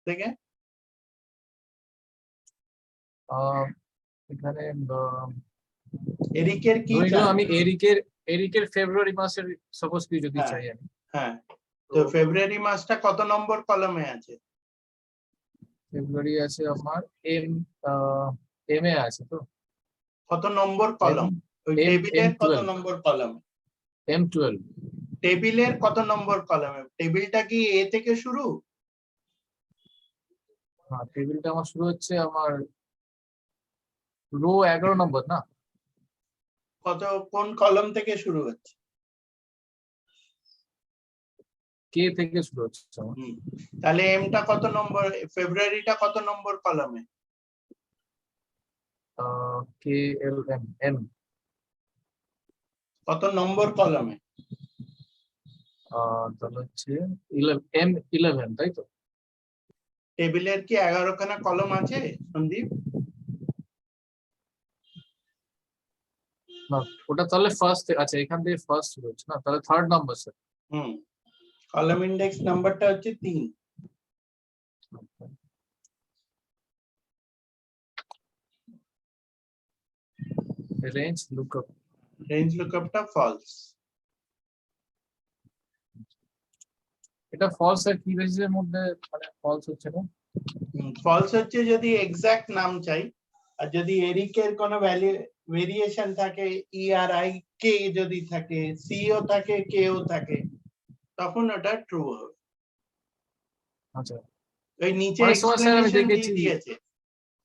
থেকে এখানে এরিকের কি আমি এরিকের ফেব্রুয়ারি মাসের সাপোজ কি যদি চাই আমি। হ্যাঁ, তো ফেব্রুয়ারি মাসটা কত নম্বর কলামে আছে? ফেব্রুয়ারি আছে আমার এম এ আছে তো। কত নম্বর কলাম? ওই টেবিলের কত নম্বর কলামে? M12। টেবিলের কত নম্বর কলামে? টেবিলটা কি এ থেকে শুরু? হ্যাঁ, টেবিলটা আমার শুরু হচ্ছে আমার রো 11 নম্বর না? কোন কলাম থেকে শুরু হচ্ছে? কে থেকে শুরু হচ্ছে আমার। তাহলে এমটা কত নম্বর? ফেব্রুয়ারিটা কত নম্বর কলামে? কে এল এম এম কত নম্বর কলামে? তাহলে হচ্ছে M11, তাই তো? টেবিলের কি 11 খানা কলম আছে সন্দীপ? না, ওটা তাহলে ফার্স্ট। আচ্ছা, এখান থেকে ফার্স্ট শুরু হচ্ছে না, তাহলে third number sir. Column index নাম্বারটা হচ্ছে 3। Range lookup. রেঞ্জ লুকআপটা ফলস। এটা ফলস এর কি বেসিসের মধ্যে মানে ফলস হচ্ছে না? ফলস হচ্ছে যদি এক্সাক্ট নাম চাই, আর যদি এরিকের কোনো ভেরিয়েশন থাকে, ERI কে যদি থাকে, সিও থাকে, কেও থাকে, তখন ওটা ট্রু হবে। আচ্ছা, ওই নিচে অনেক সময় স্যার আমি এক্সপ্লেনেশন দেখেছি। দিয়েছে।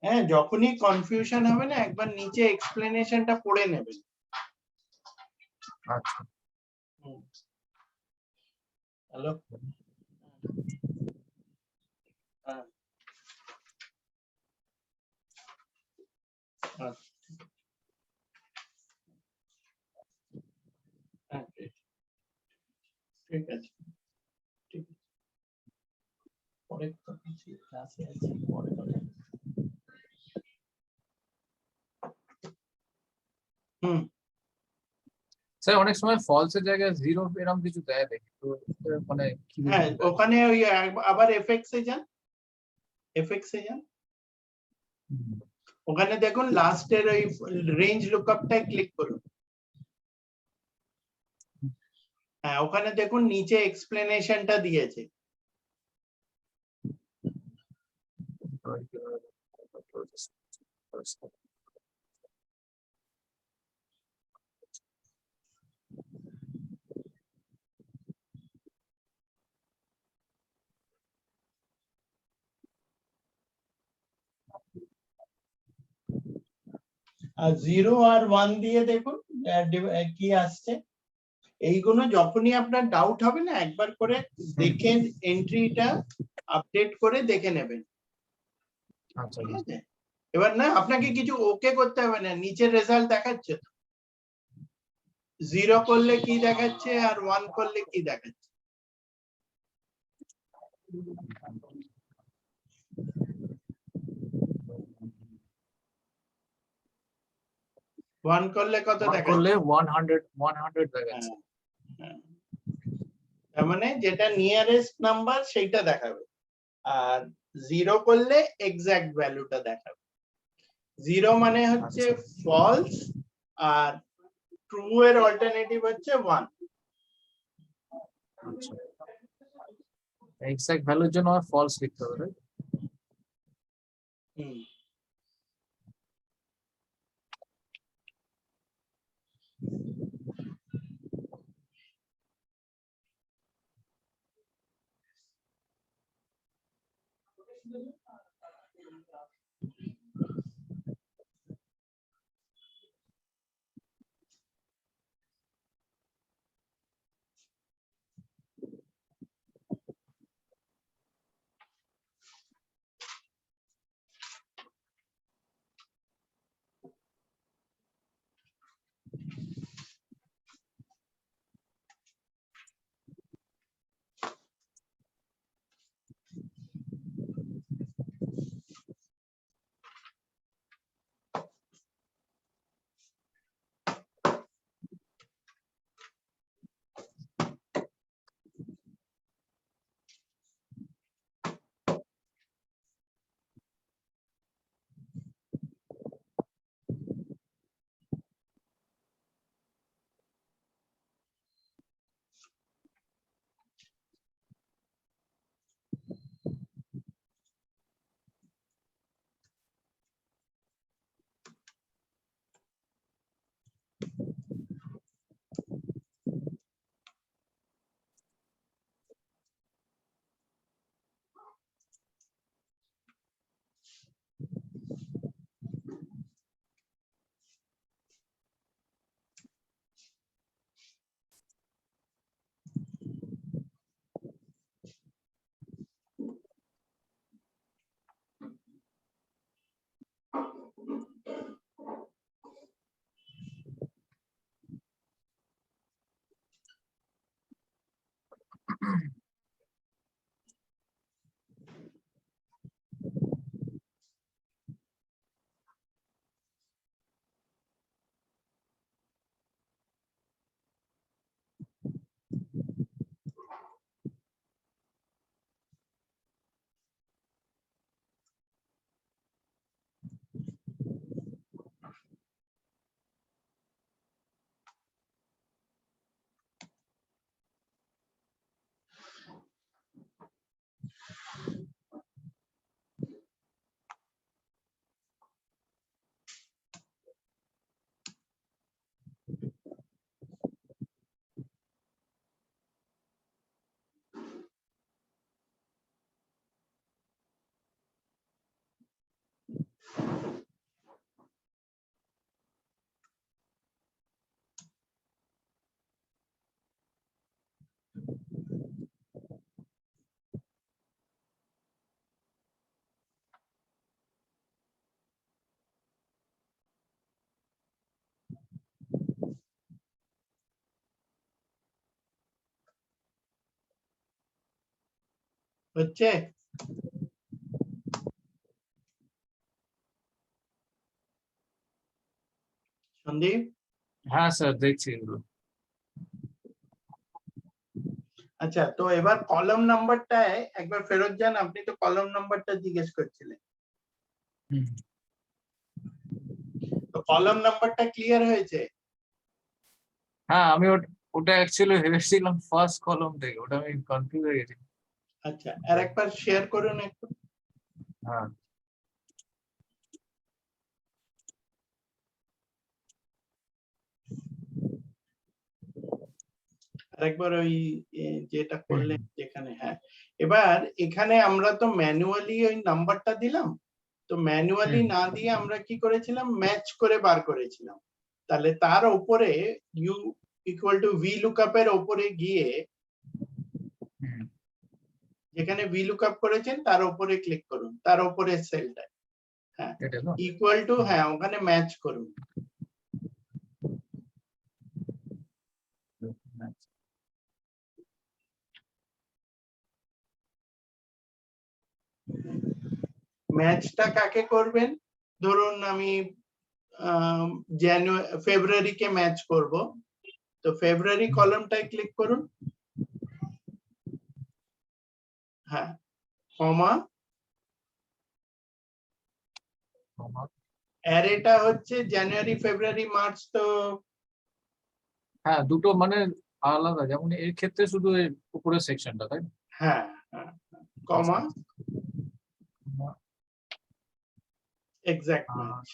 হ্যাঁ, যখনই কনফিউশন হবে না, একবার নিচে এক্সপ্লেনেশনটা পড়ে নেবেন। আচ্ছা, হ্যালো। ঠিক আছে, ঠিক আছে, পরে কথা বলছি, ক্লাসে আছি, পরে কথা বলছি। স্যার অনেক সময় ফলস এর জায়গায় জিরো এরকম কিছু দেয় দেখি তো, মানে কি হ্যাঁ, ওখানে ওই আবার এফএক্স এ যান, এফএক্স এ যান, ওখানে দেখুন লাস্টের ওই রেঞ্জ লুকআপটায় ক্লিক করুন। হ্যাঁ, ওখানে দেখুন নিচে এক্সপ্লেনেশনটা দিয়েছে। আর 0 আর 1 দিয়ে দেখুন কি আসছে। এইগুলো যখনই আপনার ডাউট হবে না, একবার করে দেখে এন্ট্রিটা আপডেট করে দেখে নেবেন। ঠিক আছে, এবার না আপনাকে কিছু ওকে করতে হবে না, নিচের রেজাল্ট দেখাচ্ছে। 0 করলে কি দেখাচ্ছে আর 1 করলে কি দেখাচ্ছে? 1 করলে কত দেখাচ্ছে? করলে 100 দেখাচ্ছে। তার মানে যেটা নিয়ারেস্ট নাম্বার সেইটা দেখাবে, আর 0 করলে এক্সাক্ট ভ্যালুটা দেখাবে। 0 মানে হচ্ছে ফলস, আর ট্রু এর অল্টারনেটিভ হচ্ছে 1। আচ্ছা, এক্সাক্ট ভ্যালুর জন্য আমার ফলস লিখতে হবে। হচ্ছে? সন্দীপ? হ্যাঁ স্যার, দেখছি এগুলো। আচ্ছা, তো এবার কলাম নাম্বারটায় একবার ফেরত যান, আপনি তো কলাম নাম্বারটা জিজ্ঞেস করছিলেন। হুম। তো কলাম নাম্বারটা ক্লিয়ার হয়েছে? হ্যাঁ, আমি ওটা অ্যাকচুয়ালি ভেবেছিলাম ফার্স্ট কলম থেকে, ওটা আমি কনফিউজ হয়ে গেছি। আচ্ছা, আর একবার শেয়ার করুন একটু। হ্যাঁ। আরেকবার ওই যেটা করলেন যেখানে, হ্যাঁ। এবার এখানে আমরা তো ম্যানুয়ালি ওই নাম্বারটা দিলাম, তো ম্যানুয়ালি না দিয়ে আমরা কি করেছিলাম, ম্যাচ করে বার করেছিলাম। তাহলে তার উপরে U equal to V lookup এর উপরে গিয়ে যেখানে ভি লুকআপ করেছেন তার উপরে ক্লিক করুন, তার উপরে সেলটা, হ্যাঁ, ইকুয়াল টু, হ্যাঁ, ওখানে ম্যাচ করুন। ম্যাচটা কাকে করবেন? ধরুন আমি ফেব্রুয়ারি কে ম্যাচ করব, তো ফেব্রুয়ারি কলামটায় ক্লিক করুন, হ্যাঁ, কমা, অ্যারেটা হচ্ছে জানুয়ারি ফেব্রুয়ারি মার্চ, তো হ্যাঁ, দুটো মানে আলাদা, যেমন এর ক্ষেত্রে শুধু এর উপরের সেকশনটা, তাই না? হ্যাঁ, কমা, এক্সাক্ট ম্যাচ।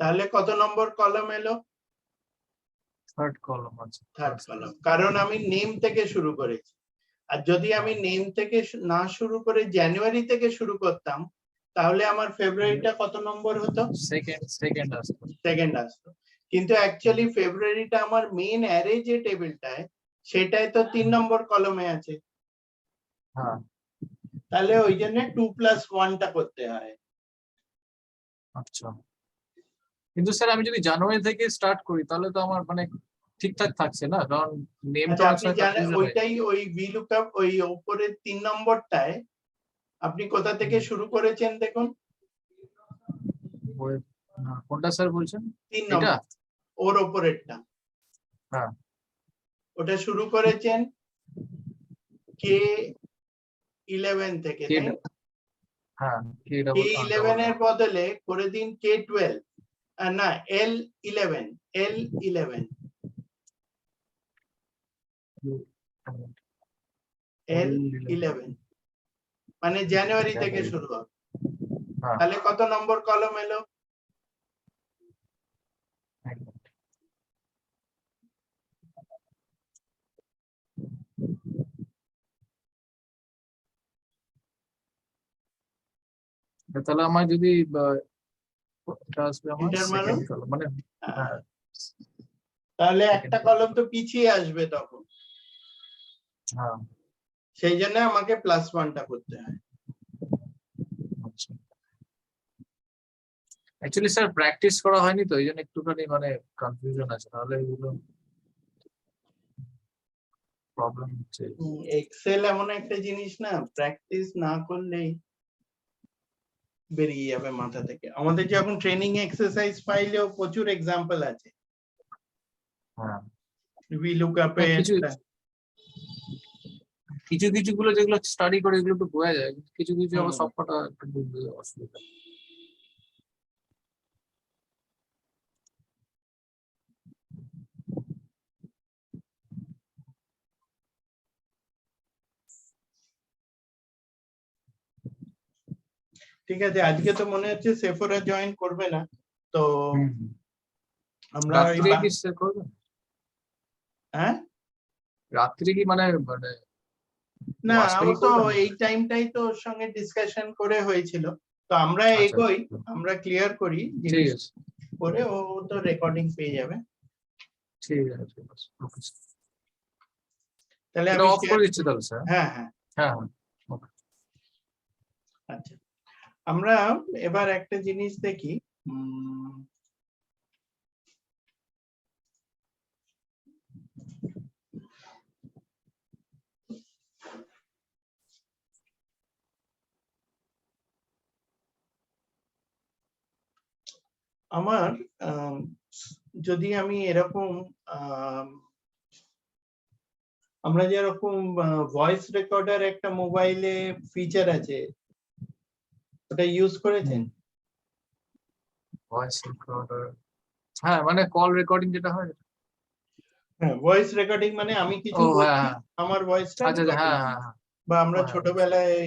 তাহলে কত নম্বর কলাম এলো? থার্ড কলম আছে। থার্ড কলাম, কারণ আমি নেম থেকে শুরু করেছি। আর যদি আমি নেম থেকে না শুরু করে জানুয়ারি থেকে শুরু করতাম, তাহলে আমার ফেব্রুয়ারিটা কত নম্বর হতো? সেকেন্ড আসতো। সেকেন্ড আসতো। কিন্তু অ্যাকচুয়ালি ফেব্রুয়ারিটা আমার মেইন অ্যারে যে টেবিলটায়, সেটাই তো 3 নম্বর কলমে আছে। হ্যাঁ। তাহলে ওই জন্য 2+1টা করতে হয়। আচ্ছা, কিন্তু স্যার আমি যদি জানুয়ারি থেকে স্টার্ট করি তাহলে তো আমার মানে ঠিকঠাক থাকছে না, কারণ নেমটা আচ্ছা, অনেক আপনি সময় জানেন কনফিউশন হয়ে যায়। ওইটাই, ওই VLOOKUP ওই উপরে 3 নম্বরটায় আপনি কোথা থেকে শুরু করেছেন দেখুন। কোনটা স্যার বলছেন? 3 এটা? নম্বর, ওর উপরেরটা। হ্যাঁ। ওটা ওটা শুরু করেছেন K11 থেকে, তাই না? হ্যাঁ, K11 এর বদলে করে দিন K12, না, L11, L11, L11, মানে জানুয়ারি থেকে শুরু হবে। তাহলে কত নম্বর কলম এলো? তাহলে আমার যদি এটা আসবে আমার এন্টার মারুন। সেকেন্ড কলম মানে, হ্যাঁ, তাহলে একটা কলম তো পিছিয়ে আসবে তখন, হ্যাঁ। সেই জন্য আমাকে +1টা করতে হয়। আচ্ছা, অ্যাকচুয়ালি স্যার প্র্যাকটিস করা হয়নি তো, এই জন্য একটুখানি মানে কনফিউশন আছে, তাহলে এগুলো প্রবলেম হচ্ছে। এক্সেল এমন একটা জিনিস না, প্র্যাকটিস না করলেই বেরিয়ে যাবে মাথা থেকে। আমাদের যখন ট্রেনিং এক্সারসাইজ ফাইলেও প্রচুর এক্সাম্পল আছে। হ্যাঁ, VLOOKUP এ কিছু কিছু কিছু গুলো যেগুলো স্টাডি করে এগুলো একটু বোঝা যায়, কিছু কিছু আবার সবকটা একটু বুঝতে অসুবিধা। ঠিক আছে, আজকে তো মনে হচ্ছে সেফোরা জয়েন করবে না, তো আমরা রাত্রে কি স্যার করবেন? হ্যাঁ, রাত্রে কি মানে মানে না, ওয়াশটাই ও তো করবেন? এই টাইমটাই তো ওর সঙ্গে ডিসকাশন করে হয়েছিল, তো আমরা আচ্ছা, এগোই, আমরা ক্লিয়ার করি ঠিক জিনিস আছে, করে, ও তো রেকর্ডিং পেয়ে যাবে। ঠিক আছে, ঠিক আছে, ওকে। তাহলে এটা আমি অফ করে দিচ্ছি তাহলে স্যার। হ্যাঁ, হ্যাঁ, হ্যাঁ, হ্যাঁ, ওকে। আচ্ছা, আমরা এবার একটা জিনিস দেখি। আমার যদি আমি এরকম আমরা যেরকম ভয়েস রেকর্ডার একটা মোবাইলে ফিচার আছে, ওটা ইউজ করেছেন? ভয়েস রেকর্ডার, হ্যাঁ মানে কল রেকর্ডিং যেটা হয়। হ্যাঁ, ভয়েস রেকর্ডিং মানে আমি কিছু ও বলছি, হ্যাঁ, আমার ভয়েসটা আচ্ছা আচ্ছা, হ্যাঁ হ্যাঁ হ্যাঁ। বা আমরা ও হ্যাঁ, ছোটবেলায়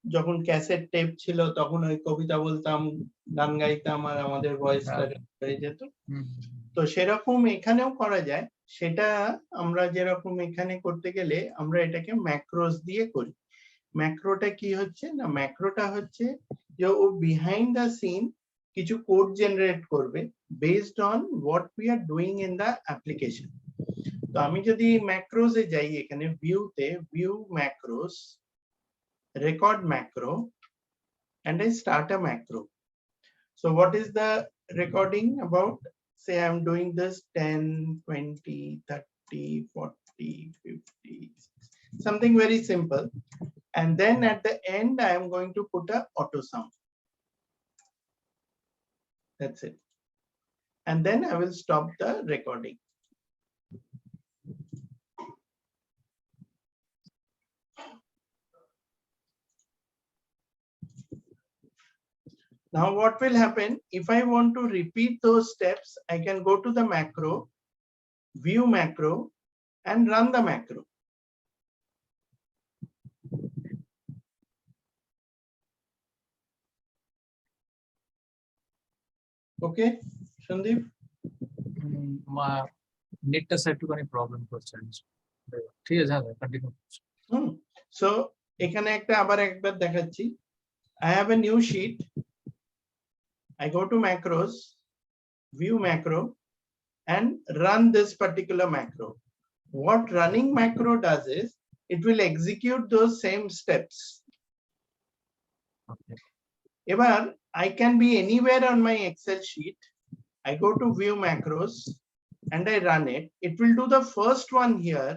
যখন ক্যাসেট টেপ ছিল তখন ওই কবিতা বলতাম, গান গাইতাম, আর আমাদের ভয়েসটা হ্যাঁ। হয়ে যেত। হুম, তো সেরকম এখানেও করা যায়। সেটা আমরা যেরকম এখানে করতে গেলে আমরা এটাকে ম্যাক্রোস দিয়ে করি। ম্যাক্রোটা কি হচ্ছে না, ম্যাক্রোটা হচ্ছে যে ও বিহাইন্ড দ্য সিন কিছু কোড জেনারেট করবে based on what we are doing in the application. তো আমি যদি ম্যাক্রোসে যাই, এখানে ভিউতে view macOS, record macro, and I start a macro. So what is the recording about? Say I'm doing this 10, 20, 30, 40, 50, something very simple. And then at the end, I am going to put a auto sum. That's it. And then I will stop the recording. Now what will happen, if I want to repeat those steps, I can go to the macro, view macro, and run the macro. Okay, Sandeep? নেটটা একটুখানি problem করছে, ঠিক আছে, হ্যাঁ continue. So এখানে একটা আবার একবার দেখাচ্ছি। I have a new sheet. I go to macros, view macro, and run this particular macro. What running macro does is it will execute those same steps. Okay. Ever I can be anywhere on my Excel sheet. I go to view macros and I run it. It will do the first one here.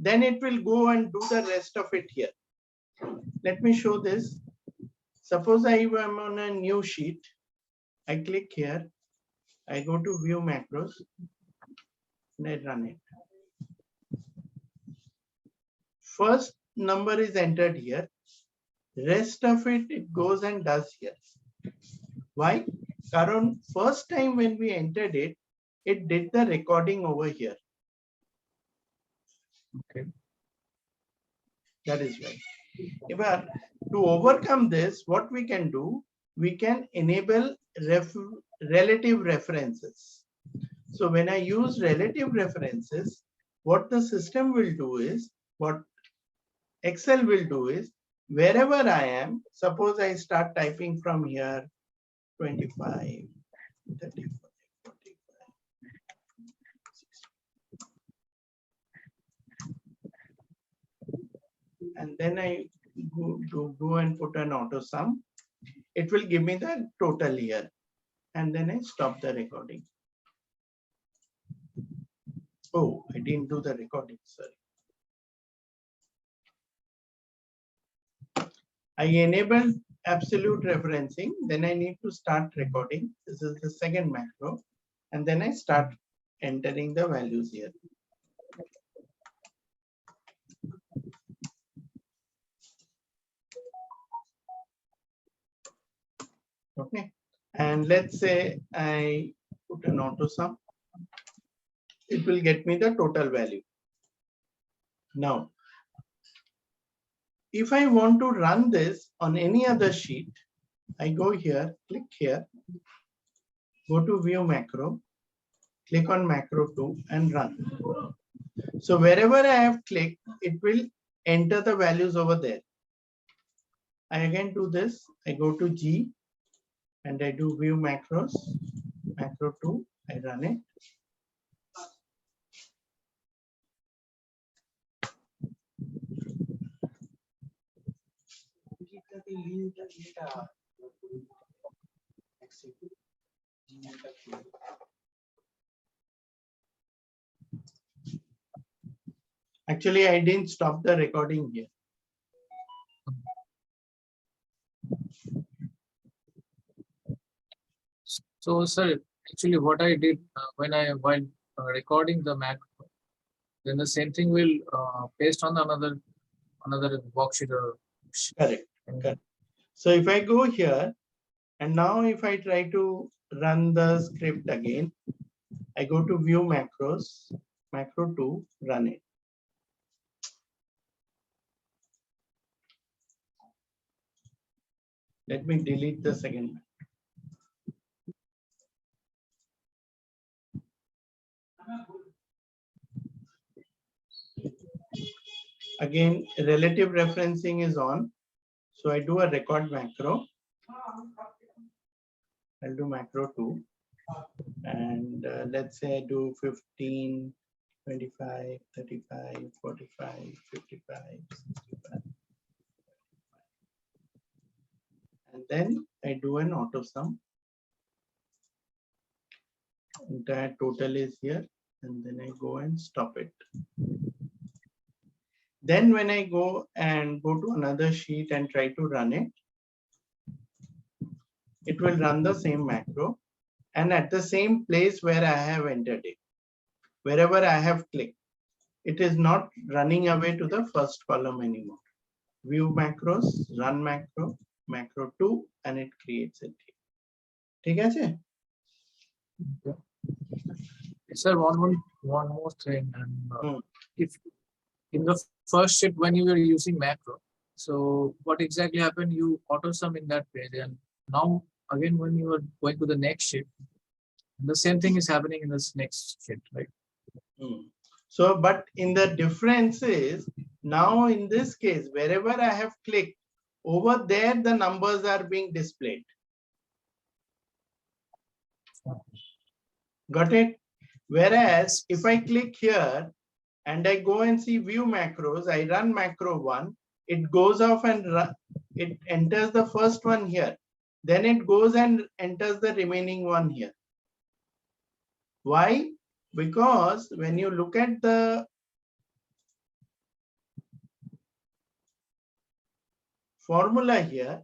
Then it will go and do the rest of it here. Let me show this. Suppose I am on a new sheet. I click here. I go to view macros and I run it. First number is entered here. Rest of it goes and does here. Why? Karan, first time when we entered it, it did the recording over here. Okay. That is why. But to overcome this, what we can do, we can enable relative references. So when I use relative references, what the system will do is, what Excel will do is, wherever I am, suppose I start typing from here, 25, 35, 45, 60. And then I go and put an auto sum. It will give me the total here. And then I stop the recording. Oh, I didn't do the recording, sorry. I enabled absolute referencing, then I need to start recording. This is the second macro. And then I start entering the values here. Okay. And let's say I put an auto sum. It will get me the total value. Now, if I want to run this on any other sheet, I go here, click here, go to view macro, click on macro 2 and run. So wherever I have clicked, it will enter the values over there. I again do this. I go to G and I do view macros, macro 2, I run it. Actually, I didn't stop the recording here. So, sir, Actually, what I did while recording the macro, then the same thing will paste on another worksheet or Correct. and Correct. So if I go here, and now if I try to run the script again, I go to view macros, macro 2, run it. Let me delete the second one. Again, relative referencing is on. So I do a record macro. I'll do macro 2. And let's say I do 15, 25, 35, 45, 55, 65. And then I do an auto sum. Entire total is here. And then I go and stop it. Then when I go to another sheet and try to run it, it will run the same macro and at the same place where I have entered it. Wherever I have clicked, it is not running away to the first column anymore. View macros, run macro, macro 2, and it creates it. ठीक है? Sir, one more thing, and if in the first sheet when you were using macro, so what exactly happened? You auto sum in that page, and now again when you are going to the next sheet, the same thing is happening in this next sheet, right? So, but in the difference is now in this case, wherever I have clicked, over there the numbers are being displayed. Got it? Whereas if I click here and I go and see view macros, I run macro 1, it goes off and it enters the first one here. Then it goes and enters the remaining one here. Why? Because when you look at the formula here,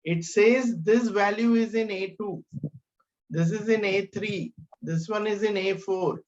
it says this value is in A2, this is in A3, this one is in A4,